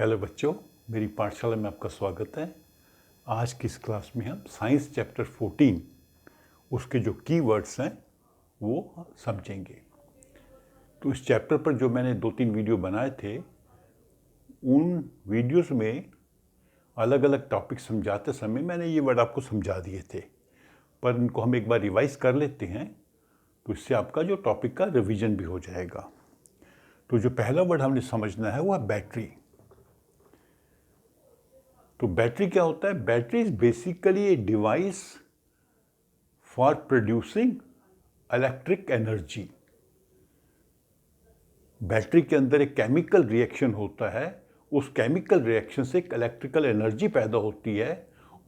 Hello बच्चों, मेरी पाठशाला में आपका स्वागत है। आज की इस क्लास में हम साइंस चैप्टर 14 उसके जो कीवर्ड्स हैं वो समझेंगे। तो इस चैप्टर पर जो मैंने 2-3 वीडियो बनाए थे, उन वीडियोस में अलग अलग टॉपिक समझाते समय मैंने ये वर्ड आपको समझा दिए थे, पर इनको हम एक बार रिवाइज कर लेते हैं तो इससे आपका जो टॉपिक का रिवीजन भी हो जाएगा। तो जो पहला वर्ड हमने समझना है वो है बैटरी। तो बैटरी क्या होता है? Battery is basically a device for producing electric energy. Battery के अंदर एक केमिकल रिएक्शन होता है, उस केमिकल रिएक्शन से एक इलेक्ट्रिकल एनर्जी पैदा होती है।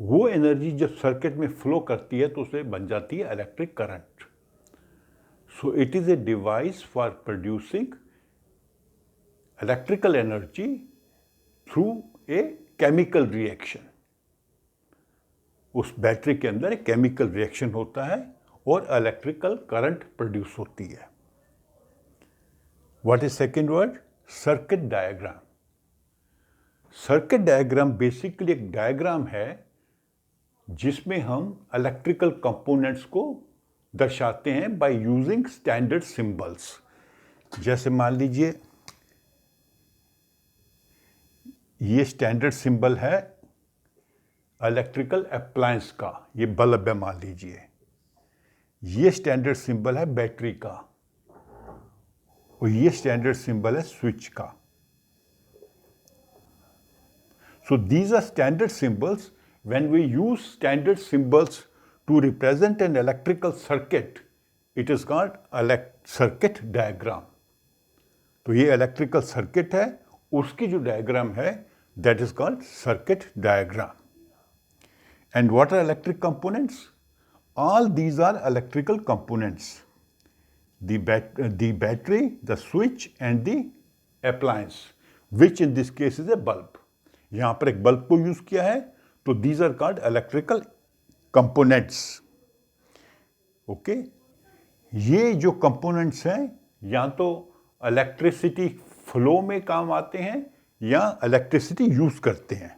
वो एनर्जी जब सर्किट में फ्लो करती है तो उसे बन जाती है electric current. So it is a device for producing electrical energy through a chemical reaction. उस बैटरी के अंदर एक केमिकल रिएक्शन होता है और इलेक्ट्रिकल करंट प्रोड्यूस होती है। What is second word? Circuit diagram. Circuit diagram basically एक डायग्राम है जिसमें हम इलेक्ट्रिकल कंपोनेंट्स को दर्शाते हैं बाय यूजिंग स्टैंडर्ड सिंबल्स। जैसे मान लीजिए ये स्टैंडर्ड सिंबल है इलेक्ट्रिकल अप्लायंस का, ये बल्ब है मान लीजिए। ये स्टैंडर्ड सिंबल है बैटरी का और ये स्टैंडर्ड सिंबल है स्विच का। So these are standard symbols. When we use standard symbols to represent an electrical circuit, it is called circuit diagram. तो ये इलेक्ट्रिकल सर्किट है, उसकी जो डायग्राम है that is called circuit diagram. And what are electric components? All these are electrical components. The battery, the switch and the appliance, which in this case is a bulb. यहाँ पर एक bulb को use किया है, तो these are called electrical components. Okay? ये जो components हैं या तो इलेक्ट्रिसिटी फ्लो में काम आते हैं या इलेक्ट्रिसिटी यूज करते हैं।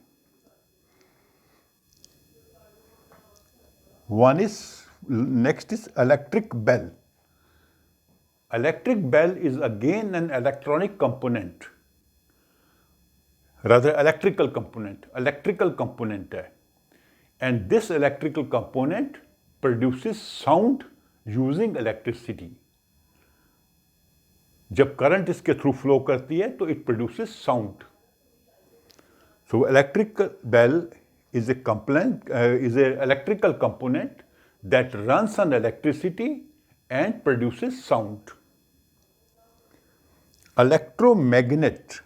Next is electric bell. Electric bell is again an electronic component, rather electrical component है। And this electrical component produces sound using electricity. जब करंट इसके थ्रू फ्लो करती है तो it produces sound. So electrical bell is a electrical component that runs on electricity and produces sound. Electromagnet.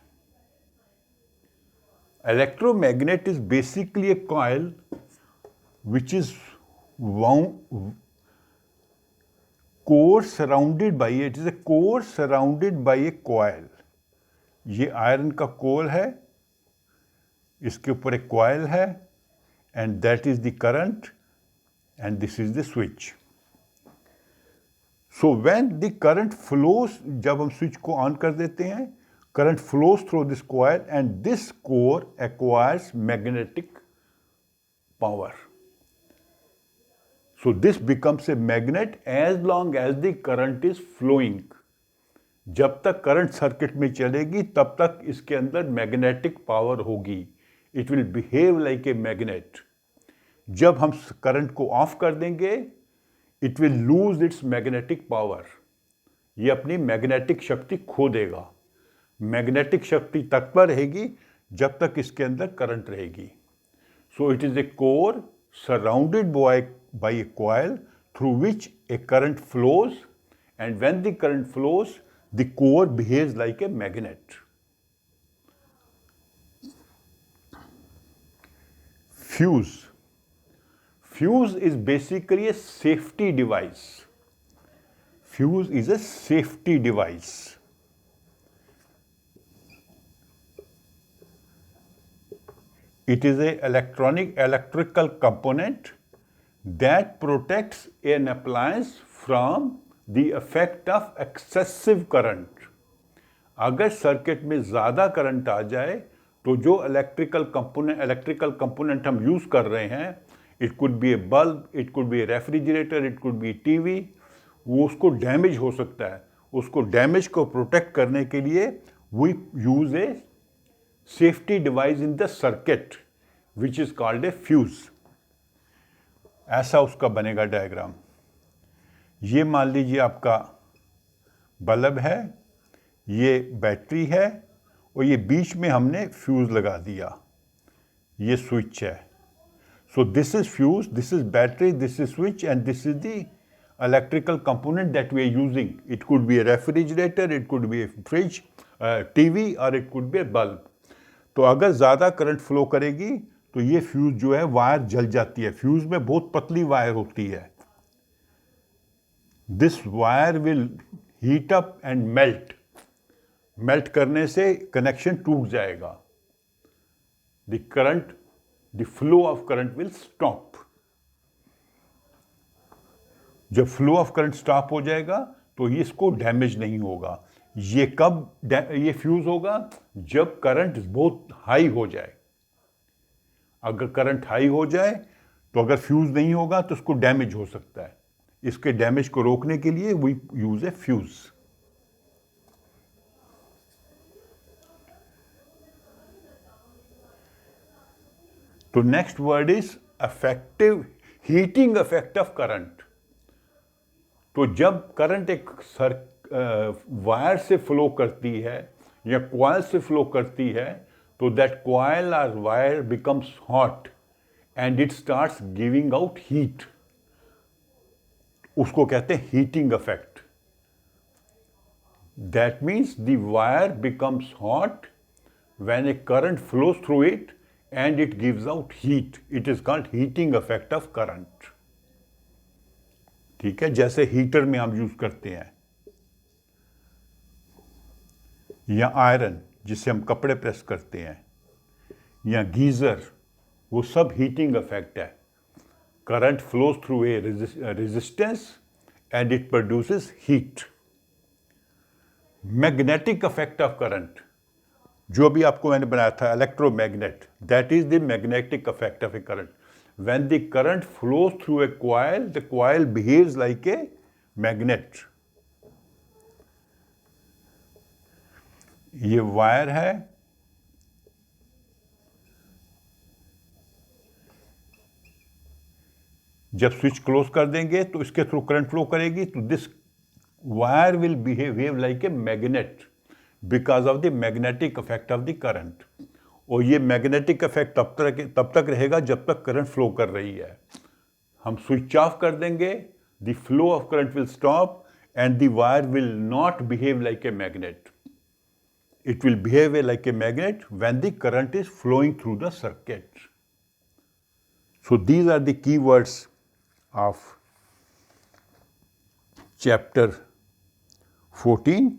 Electromagnet is basically a coil which is core surrounded by it. It is a core surrounded by a coil. ये iron का core है, इसके ऊपर एक coil है, and that is the current and this is the switch. So when the current flows, जब हम switch को ऑन कर देते हैं, current flows through this coil and this core acquires magnetic power. So this becomes a magnet as long as the current is flowing. जब तक current circuit में चलेगी तब तक इसके अंदर मैग्नेटिक पावर होगी। It will behave like a magnet. जब हम करंट को ऑफ कर देंगे, it will lose its magnetic power. ये अपनी मैग्नेटिक शक्ति खो देगा। मैग्नेटिक शक्ति तक पर रहेगी जब तक इसके अंदर करंट रहेगी। So it is a core surrounded by A coil through which A current flows, and when the current flows, the core behaves like a magnet. Fuse. Fuse is basically a safety device. Fuse is a safety device. It is a electrical component that protects an appliance from the effect of excessive current. अगर circuit में ज़्यादा current आ जाए तो जो electrical component हम use कर रहे हैं, it could be A bulb, it could be A refrigerator, it could be TV, वो उसको डैमेज हो सकता है। उसको डैमेज को प्रोटेक्ट करने के लिए we use a safety device in the circuit which is called a fuse. ऐसा उसका बनेगा डायग्राम। ये मान लीजिए आपका बल्ब है, ये बैटरी है, और ये बीच में हमने फ्यूज लगा दिया, ये स्विच है। So this is fuse, this is battery, this is switch, and this is the electrical component that we are using. It could be a refrigerator, it could be a fridge, TV, or it could be a bulb. तो अगर ज़्यादा current flow करेगी तो ये fuse जो है wire जल जाती है। फ्यूज में बहुत पतली वायर होती है। This wire will heat up and melt करने से कनेक्शन टूट जाएगा। The flow of current will stop. जब फ्लो ऑफ करंट स्टॉप हो जाएगा तो इसको डैमेज नहीं होगा। ये कब ये फ्यूज होगा? जब करंट बहुत हाई हो जाए। अगर करंट हाई हो जाए तो अगर फ्यूज नहीं होगा तो उसको डैमेज हो सकता है। इसके डैमेज को रोकने के लिए वी यूज ए फ्यूज। तो next word is effective heating effect of current. तो जब करंट एक वायर से फ्लो करती है या कॉइल से फ्लो करती है तो दैट कॉइल और wire becomes hot and it starts giving out heat. उसको कहते हैं heating effect. That means the wire becomes hot when A current flows through it and it gives out heat. It is called heating effect of current. ठीक है, जैसे heater में हम use करते हैं, या आयरन जिससे हम कपड़े प्रेस करते हैं, या गीजर, वो सब हीटिंग इफेक्ट है। Current flows through a resistance and it produces heat. Magnetic effect of current, जो भी आपको मैंने बनाया था electromagnet, that is the magnetic effect of A current. When the current flows through a coil, the coil behaves like a magnet. ये wire है, जब switch close कर देंगे तो इसके थ्रू करंट फ्लो करेगी, तो this wire will behave like a magnet because of the magnetic effect of the current. और ये मैग्नेटिक इफेक्ट तब तक रहेगा जब तक करंट फ्लो कर रही है। हम स्विच ऑफ कर देंगे, the flow of current will stop and the wire will not behave like a magnet. It will behave like a magnet when the current is flowing through the circuit. So these are the key words of chapter 14।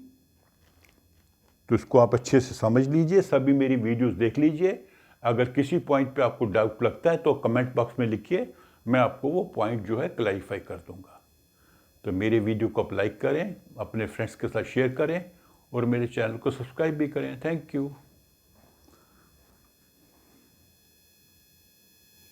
तो इसको आप अच्छे से समझ लीजिए, सभी मेरी videos देख लीजिए। अगर किसी पॉइंट पे आपको डाउट लगता है तो कमेंट बॉक्स में लिखिए, मैं आपको वो पॉइंट जो है क्लैरिफाई कर दूंगा। तो मेरे वीडियो को आप लाइक करें, अपने फ्रेंड्स के साथ शेयर करें और मेरे चैनल को सब्सक्राइब भी करें। Thank you.